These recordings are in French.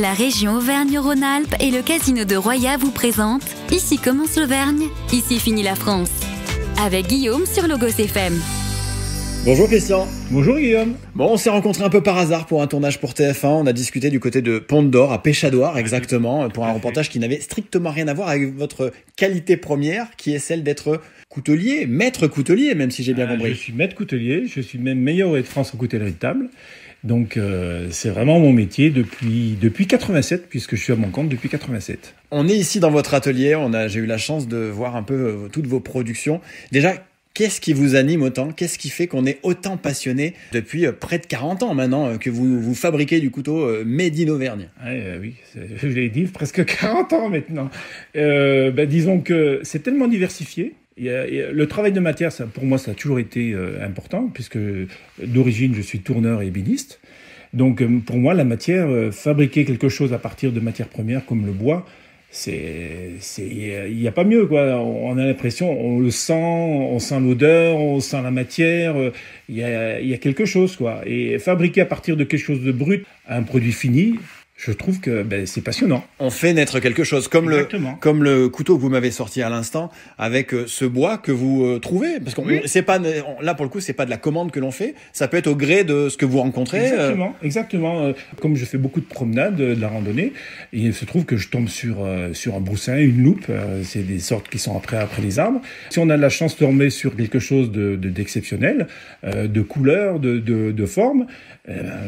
La région Auvergne-Rhône-Alpes et le casino de Roya vous présentent Ici commence l'Auvergne, ici finit la France. Avec Guillaume sur Logos FM. Bonjour Christian. Bonjour Guillaume. Bon, on s'est rencontrés un peu par hasard pour un tournage pour TF1. On a discuté du côté de Pont-d'Or, à Pêchadoire exactement, pour un reportage qui n'avait strictement rien à voir avec votre qualité première, qui est celle d'être coutelier, maître coutelier, même si j'ai bien compris. Je suis maître coutelier, je suis même meilleur de France en coutellerie de table. Donc c'est vraiment mon métier depuis 87, puisque je suis à mon compte depuis 87. On est ici dans votre atelier, j'ai eu la chance de voir un peu toutes vos productions. Déjà, qu'est-ce qui vous anime autant? Qu'est-ce qui fait qu'on est autant passionné depuis près de 40 ans maintenant que vous fabriquez du couteau made in Auvergne? Oui, je l'ai dit, presque 40 ans maintenant. Disons que c'est tellement diversifié. Le travail de matière, pour moi, ça a toujours été important, puisque d'origine, je suis tourneur et ébéniste. Donc, pour moi, la matière, fabriquer quelque chose à partir de matières premières comme le bois, il n'y a pas mieux, quoi. On a l'impression, on le sent, on sent l'odeur, on sent la matière, il y a quelque chose, quoi. Et fabriquer à partir de quelque chose de brut un produit fini, je trouve que c'est passionnant. On fait naître quelque chose, comme le couteau que vous m'avez sorti à l'instant, avec ce bois que vous trouvez. Parce qu'on c'est pas, là pour le coup, c'est pas de la commande que l'on fait, ça peut être au gré de ce que vous rencontrez. Exactement. Comme je fais beaucoup de promenades, de la randonnée, il se trouve que je tombe sur un broussin, une loupe, c'est des sortes qui sont après les arbres. Si on a la chance de tomber sur quelque chose d'exceptionnel, de couleur, de forme,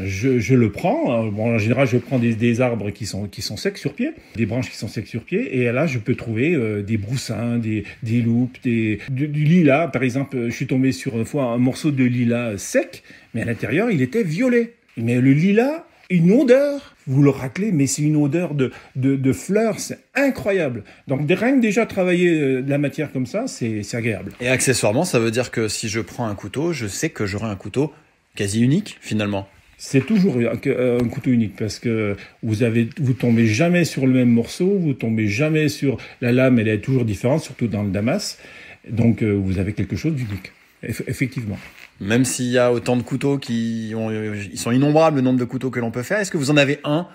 je le prends. Bon, en général, je prends des arbres qui sont secs sur pied, des branches qui sont secs sur pied, et là, je peux trouver des broussins, des loupes, du lilas. Par exemple, je suis tombé sur une fois un morceau de lilas sec, mais à l'intérieur, il était violet. Mais le lilas, une odeur, vous le raclez, mais c'est une odeur de fleurs, c'est incroyable. Donc, rien que déjà travailler de la matière comme ça, c'est agréable. Et accessoirement, ça veut dire que si je prends un couteau, je sais que j'aurai un couteau quasi unique, finalement. C'est toujours un couteau unique, parce que vous tombez jamais sur le même morceau, vous tombez jamais sur la lame, elle est toujours différente, surtout dans le damas. Donc, vous avez quelque chose d'unique. Effectivement. Même s'il y a autant de couteaux ils sont innombrables, le nombre de couteaux que l'on peut faire, est-ce que vous en avez un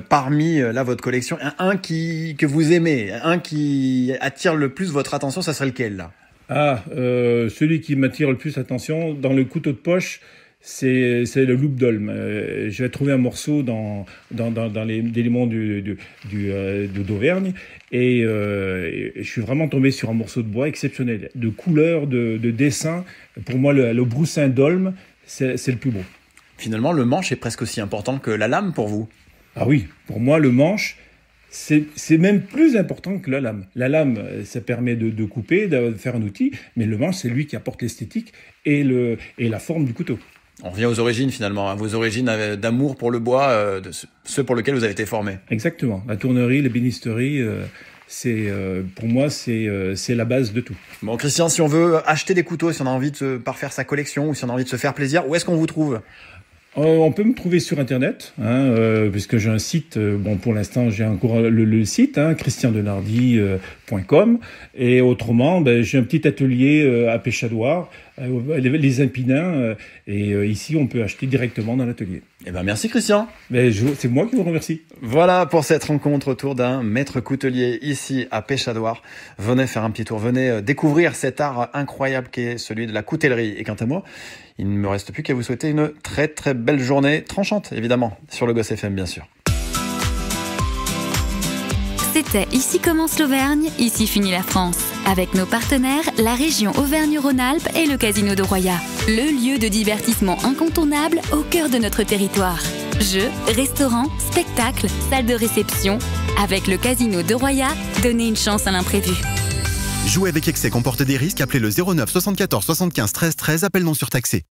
parmi votre collection, un que vous aimez, un qui attire le plus votre attention, ça serait lequel là? Celui qui m'attire le plus l'attention, dans le couteau de poche, c'est le loup d'Olme. Je vais trouver un morceau dans les éléments d'Auvergne, et je suis vraiment tombé sur un morceau de bois exceptionnel, de couleur, de dessin. Pour moi, le broussin d'Olme, c'est le plus beau. Finalement, le manche est presque aussi important que la lame pour vous? Ah oui, pour moi, le manche, c'est même plus important que la lame. La lame, ça permet de couper, de faire un outil, mais le manche, c'est lui qui apporte l'esthétique et la forme du couteau. On revient aux origines finalement, vos origines d'amour pour le bois, de ceux pour lesquels vous avez été formé. Exactement. La tournerie, l'ébénisterie, pour moi, c'est la base de tout. Bon, Christian, si on veut acheter des couteaux, si on a envie de se parfaire sa collection ou si on a envie de se faire plaisir, où est-ce qu'on vous trouve? On peut me trouver sur Internet, puisque j'ai un site. Pour l'instant, j'ai encore le site, christiandenardy.com. Et autrement, j'ai un petit atelier à Pêchadoire, les Impinins. Et ici, on peut acheter directement dans l'atelier. Merci Christian. C'est moi qui vous remercie. Voilà pour cette rencontre autour d'un maître coutelier ici à Pêchadoire. Venez faire un petit tour, venez découvrir cet art incroyable qui est celui de la coutellerie. Et quant à moi, il ne me reste plus qu'à vous souhaiter une très très belle journée, tranchante évidemment, sur Logos FM bien sûr. C'était Ici commence l'Auvergne, ici finit la France. Avec nos partenaires, la région Auvergne-Rhône-Alpes et le casino de Roya. Le lieu de divertissement incontournable au cœur de notre territoire. Jeux, restaurants, spectacles, salles de réception. Avec le casino de Roya, donnez une chance à l'imprévu. Jouer avec excès comporte des risques. Appelez le 09 74 75 13 13. Appel non surtaxé.